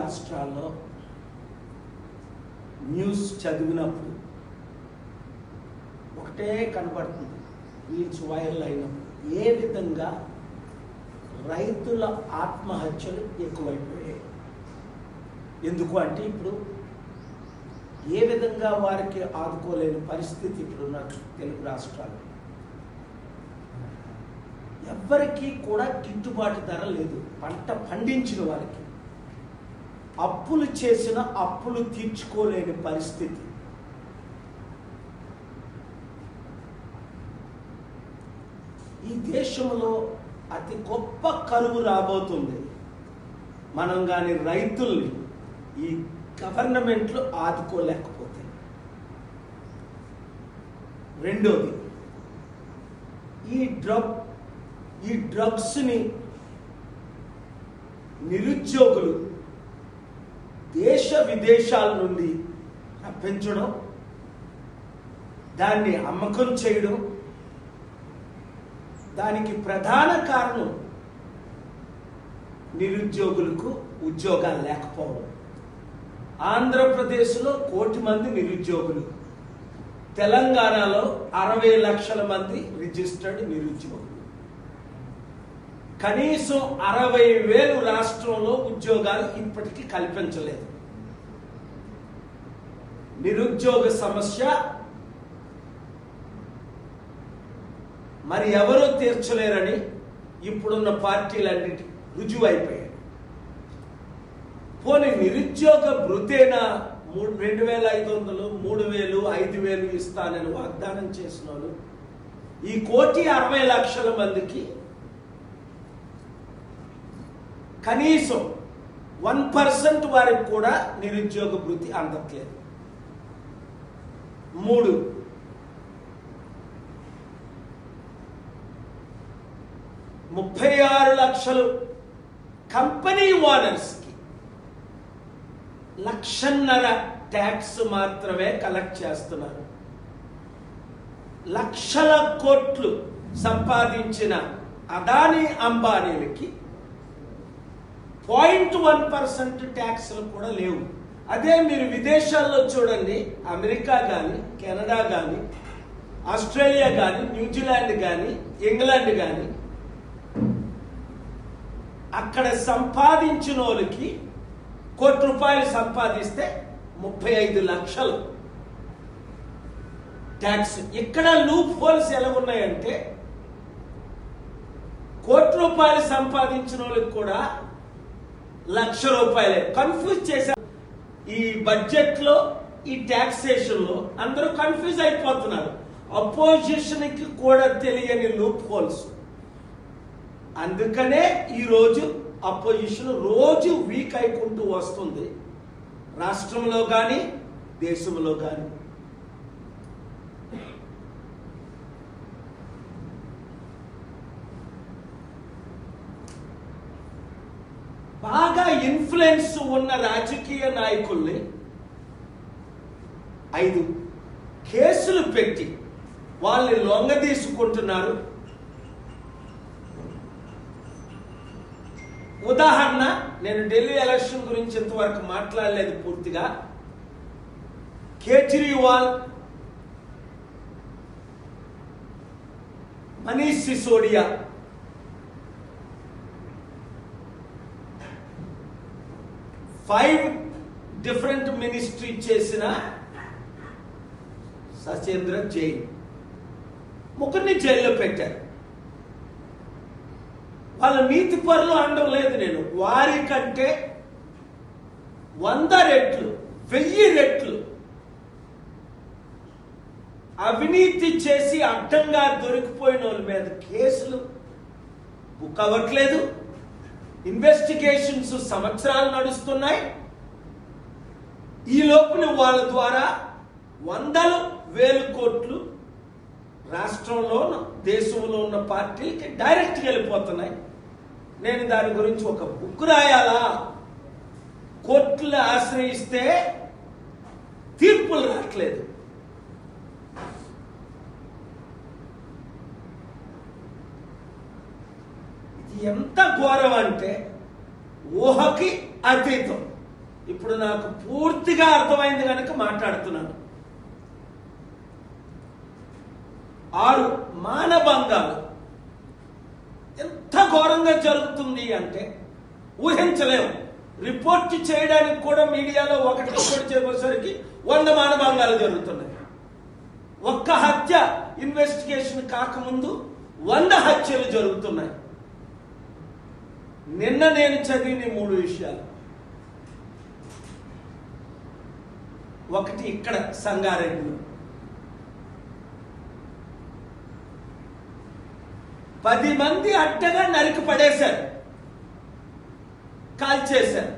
రాష్ట్రాల్లో న్యూస్ చదివినప్పుడు ఒకటే కనబడుతుంది, రీల్స్ వైరల్ అయినప్పుడు ఏ విధంగా రైతుల ఆత్మహత్యలు ఎక్కువైపోయాయి. ఎందుకు అంటే ఇప్పుడు ఏ విధంగా వారికి ఆదుకోలేని పరిస్థితి ఇప్పుడున్న తెలుగు రాష్ట్రాలు. ఎవ్వరికీ కూడా గిట్టుబాటు ధర లేదు. పంట పండించిన వారికి అప్పులు చేసిన అప్పులు తీర్చుకోలేని పరిస్థితి. ఈ దేశంలో అతి గొప్ప కరువు రాబోతుంది. మనం కానీ రైతుల్ని ఈ గవర్నమెంట్లు ఆదుకోలేకపోతే. రెండోది, ఈ డ్రగ్స్ని నిరుద్యోగులు దేశ విదేశాల నుండి రప్పించడం, దాన్ని అమ్మకం చేయడం, దానికి ప్రధాన కారణం నిరుద్యోగులకు ఉద్యోగాలు లేకపోవడం. ఆంధ్రప్రదేశ్లో 1 కోటి మంది నిరుద్యోగులు, తెలంగాణలో 60 లక్షల మంది రిజిస్టర్డ్ నిరుద్యోగులు. కనీసం 60,000 రాష్ట్రంలో ఉద్యోగాలు ఇప్పటికీ కల్పించలేదు. నిరుద్యోగ సమస్య మరి ఎవరో తీర్చలేరని ఇప్పుడున్న పార్టీలన్నిటి రుజువైపోయాయి. పోనీ నిరుద్యోగ భృతేనా 2,500, 3,000, 5,000 ఇస్తానని వాగ్దానం చేసిన వాళ్ళు ఈ 1,60,00,000 మందికి కనీసం 1% వారికి కూడా నిరుద్యోగ భృతి అందట్లేదు. 3, 36 లక్షలు కంపెనీ ఓనర్స్కి 1,50,000 ట్యాక్స్ మాత్రమే కలెక్ట్ చేస్తున్నారు. లక్షల కోట్లు సంపాదించిన అదానీ అంబానీలకి 0.1% ట్యాక్స్లు కూడా లేవు. అదే మీరు విదేశాల్లో చూడండి, అమెరికా కానీ, కెనడా కానీ, ఆస్ట్రేలియా కానీ, న్యూజిలాండ్ కానీ, ఇంగ్లాండ్ కానీ, అక్కడ సంపాదించిన వాళ్ళకి 1 కోటి రూపాయలు సంపాదిస్తే 35 లక్షలు ట్యాక్స్. ఇక్కడ లూప్ హోల్స్ ఎలా ఉన్నాయంటే 1 కోటి రూపాయలు సంపాదించిన వాళ్ళకి కూడా 1,00,000 రూపాయలే. కన్ఫ్యూజ్ చేశారు. ఈ బడ్జెట్ లో, ఈ టాక్సేషన్ లో అందరూ కన్ఫ్యూజ్ అయిపోతున్నారు. అపోజిషన్ కి కూడా తెలియని లూప్ హోల్స్. అందుకనే ఈరోజు అపోజిషన్ రోజు వీక్ అయికుంటూ వస్తుంది, రాష్ట్రంలో కానీ దేశంలో కానీ. బాగా ఇన్ఫ్లుయెన్స్ ఉన్న రాజకీయ నాయకుల్ని 5 కేసులు పెట్టి వాళ్ళని లొంగదీసుకుంటున్నారు. ఉదాహరణ, నేను ఢిల్లీ ఎలక్షన్ గురించి ఇంతవరకు మాట్లాడలేదు పూర్తిగా. కేజ్రీవాల్, మనీష్ సిసోడియా, డిఫరెంట్ మినిస్ట్రీ చేసిన సచేంద్ర జైన్, 3 జైల్లో పెట్టారు. వాళ్ళ నీతి పరులు అనడం లేదు నేను. వారి కంటే 100 రెట్లు, 1000 రెట్లు అవినీతి చేసి అడ్డంగా దొరికిపోయిన వాళ్ళ మీద కేసులు బుక్ అవ్వట్లేదు. ఇన్వెస్టిగేషన్స్ సంవత్సరాలు నడుస్తున్నాయి. ఈ లోపున వాళ్ళ ద్వారా 100,000 కోట్లు రాష్ట్రంలో, దేశంలో ఉన్న పార్టీలకి డైరెక్ట్గా వెళ్ళిపోతున్నాయి. నేను దాని గురించి ఒక బుక్ రాయాలా? కోర్టులు ఆశ్రయిస్తే తీర్పులు రావట్లేదు. ఇది ఎంత ఘోరం అంటే ఊహకి అతీతం. ఇప్పుడు నాకు పూర్తిగా అర్థమైంది కనుక మాట్లాడుతున్నాను. 6 మానభంగాలు ఎంత ఘోరంగా జరుగుతుంది అంటే ఊహించలేము. రిపోర్ట్ చేయడానికి కూడా మీడియాలో ఒకటి రిపోర్ట్ చేయబోసరికి 100 మానభంగాలు జరుగుతున్నాయి. ఒక్క హత్య ఇన్వెస్టిగేషన్ కాకముందు 100 హత్యలు జరుగుతున్నాయి. నిన్న నేను చదివిన 3 విషయాలు. ఒకటి ఇక్కడ సంగారెడ్డిలో 10 మంది అడ్డగా నరికి పడేశారు, కాల్చేశారు.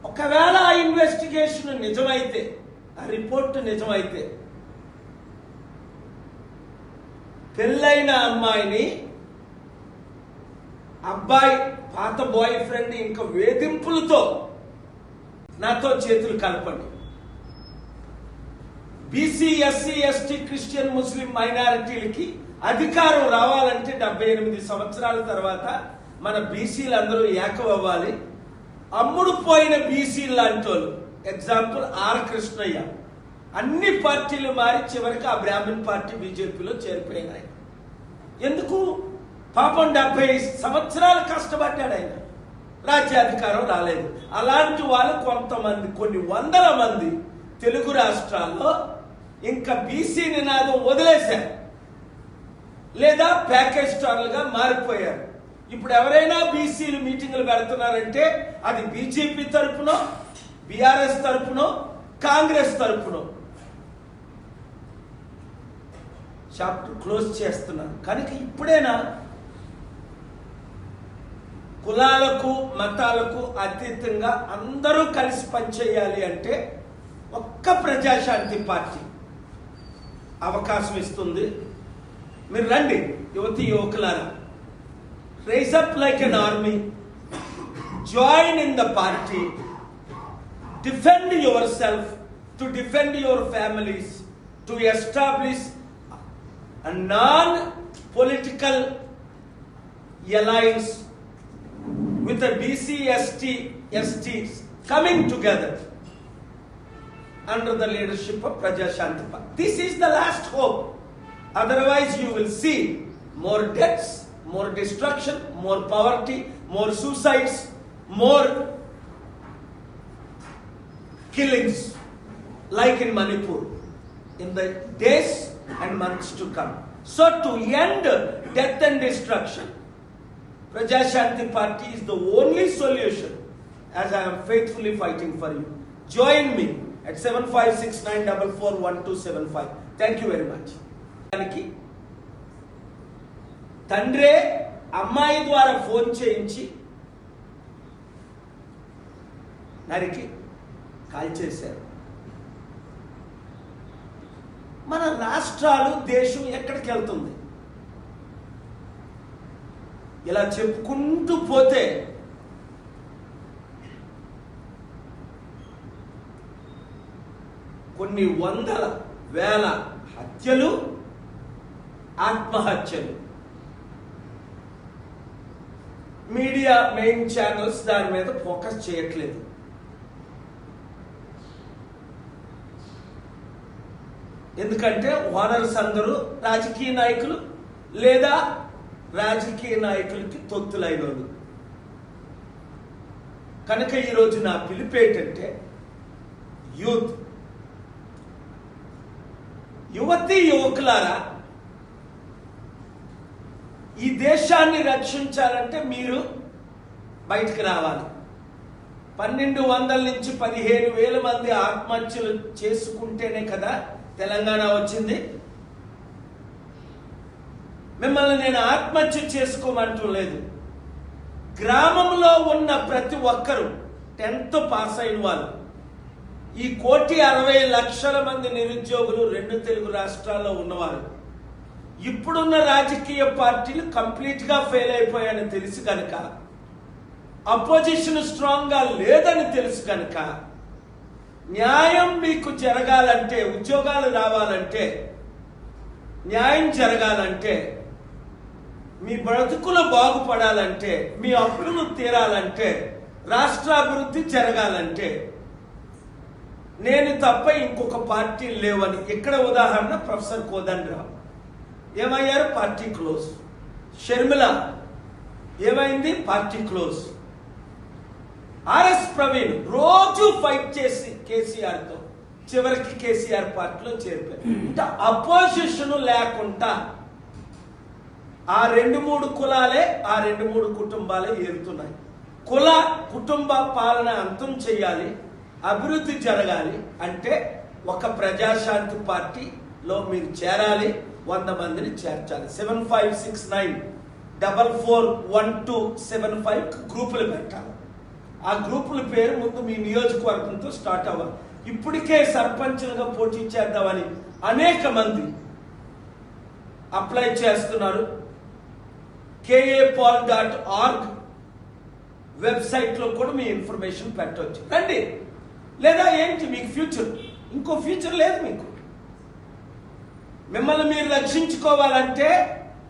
ఒకవేళ ఆ ఇన్వెస్టిగేషన్ నిజమైతే, ఆ రిపోర్ట్ నిజమైతే, పెళ్ళైన అమ్మాయిని అబ్బాయి పాత బాయ్ ఫ్రెండ్ ఇంకా వేధింపులతో నాతో చేతులు కలపండి, బీసీ, ఎస్సీ, ఎస్టీ, క్రిస్టియన్, ముస్లిం మైనారిటీలకి అధికారం రావాలంటే 78 సంవత్సరాల తర్వాత మన బీసీలు అందరూ ఏకమవ్వాలి. అమ్ముడు పోయిన బీసీలు లాంటి వాళ్ళు, ఎగ్జాంపుల్ ఆర్ కృష్ణయ్య, అన్ని పార్టీలు మారి చివరికి ఆ బ్రాహ్మణ్ పార్టీ బీజేపీలో చేరిపోయినాయి. ఎందుకు? పాపం 70 సంవత్సరాలు కష్టపడ్డాడు ఆయన, రాజ్యాధికారం రాలేదు. అలాంటి వాళ్ళు కొంతమంది, కొన్ని వందల మంది తెలుగు రాష్ట్రాల్లో ఇంకా బీసీ నినాదం వదిలేశారు, లేదా ప్యాకేజ్ స్టార్లుగా మారిపోయారు. ఇప్పుడు ఎవరైనా బీసీలు మీటింగులు పెడుతున్నారంటే అది బీజేపీ తరపునో, బీఆర్ఎస్ తరపునో, కాంగ్రెస్ తరపునో. చాప్టర్ క్లోజ్ చేస్తున్నాను కనుక ఇప్పుడైనా కులాలకు మతాలకు అతీతంగా అందరూ కలిసి పనిచేయాలి అంటే ఒక్క ప్రజాశాంతి పార్టీ అవకాశం ఇస్తుంది. మీరు రండి యువతి యువకులారా, rise up like an army, join in the party, defend yourself, to defend your families, to establish a non-political alliance with the BC, STs coming together under the leadership of Praja Shanti Party. This is the last hope. Otherwise you will see more deaths, more destruction, more poverty, more suicides, more killings like in Manipur in the days and months to come. So to end death and destruction, Praja Shanti Party is the only solution, as I am faithfully fighting for you. Join me at 7569441275. Thank you very much. తండ్రే అమ్మాయి ద్వారా phone చేయించి నరికి కాల్చేశారు. మన రాష్ట్రాలు, దేశం ఎక్కడికి వెళ్తుంది? ఇలా చెప్పుకుంటూ పోతే కొన్ని వందల వేల హత్యలు, ఆత్మహత్యలు. మీడియా మెయిన్ ఛానల్స్ దాని మీద ఫోకస్ చేయట్లేదు. ఎందుకంటే ఓనర్స్ అందరూ రాజకీయ నాయకులు లేదా రాజకీయ నాయకులకి తొత్తులైన వాళ్ళు. కనుక ఈరోజు నా పిలుపు ఏంటంటే, యూత్, యువతి యువకులారా, ఈ దేశాన్ని రక్షించాలంటే మీరు బయటికి రావాలి. 1200 నుంచి 15,000 మంది ఆత్మహత్యలు చేసుకుంటేనే కదా తెలంగాణ వచ్చింది. మిమ్మల్ని నేను ఆత్మహత్య చేసుకోమంటూ లేదు. గ్రామంలో ఉన్న ప్రతి ఒక్కరూ 10th పాస్ అయిన వాళ్ళు, ఈ 1,60,00,000 మంది నిరుద్యోగులు 2 తెలుగు రాష్ట్రాల్లో ఉన్నవారు, ఇప్పుడున్న రాజకీయ పార్టీలు కంప్లీట్ గా ఫెయిల్ అయిపోయాయని తెలుసు కనుక, అపోజిషన్ స్ట్రాంగ్ గా లేదని తెలుసు కనుక, న్యాయం మీకు జరగాలంటే, ఉద్యోగాలు రావాలంటే, న్యాయం జరగాలంటే, మీ బ్రతుకులు బాగుపడాలంటే, మీ అప్పులు తీరాలంటే రాష్ట్రాభివృద్ధి జరగాలంటే నేను తప్ప ఇంకొక పార్టీ లేవని. ఇక్కడ ఉదాహరణ ప్రొఫెసర్ కోదండరాం ఏమయ్యారు? Party close. షర్మిల ఏమైంది? Party close. ఆర్ఎస్ ప్రవీణ్ రోజు ఫైట్ చేసి కేసీఆర్తో చివరికి కేసీఆర్ పార్టీలో చేరిపోయారు. అంటే అపోజిషన్ లేకుండా ఆ 2-3 కులాలే, ఆ 2-3 కుటుంబాలే ఏరుతున్నాయి. కుటుంబ పాలన అంతం చేయాలి, అభివృద్ధి జరగాలి అంటే ఒక ప్రజాశాంతి పార్టీలో మీరు చేరాలి, 100 మందిని చేర్చాలి. 7569441275 గ్రూపులు పెట్టాలి. ఆ గ్రూపుల పేరు ముందు మీ నియోజకవర్గంతో స్టార్ట్ అవ్వాలి. ఇప్పటికే సర్పంచులుగా పోటీ చేద్దామని అనేక మంది అప్లై చేస్తున్నారు. KAPOL.org వెబ్సైట్లో కూడా మీ ఇన్ఫర్మేషన్ పెట్టవచ్చు. రండి. లేదా ఏంటి మీకు ఫ్యూచర్? ఇంకో ఫ్యూచర్ లేదు మీకు. మిమ్మల్ని మీరు రక్షించుకోవాలంటే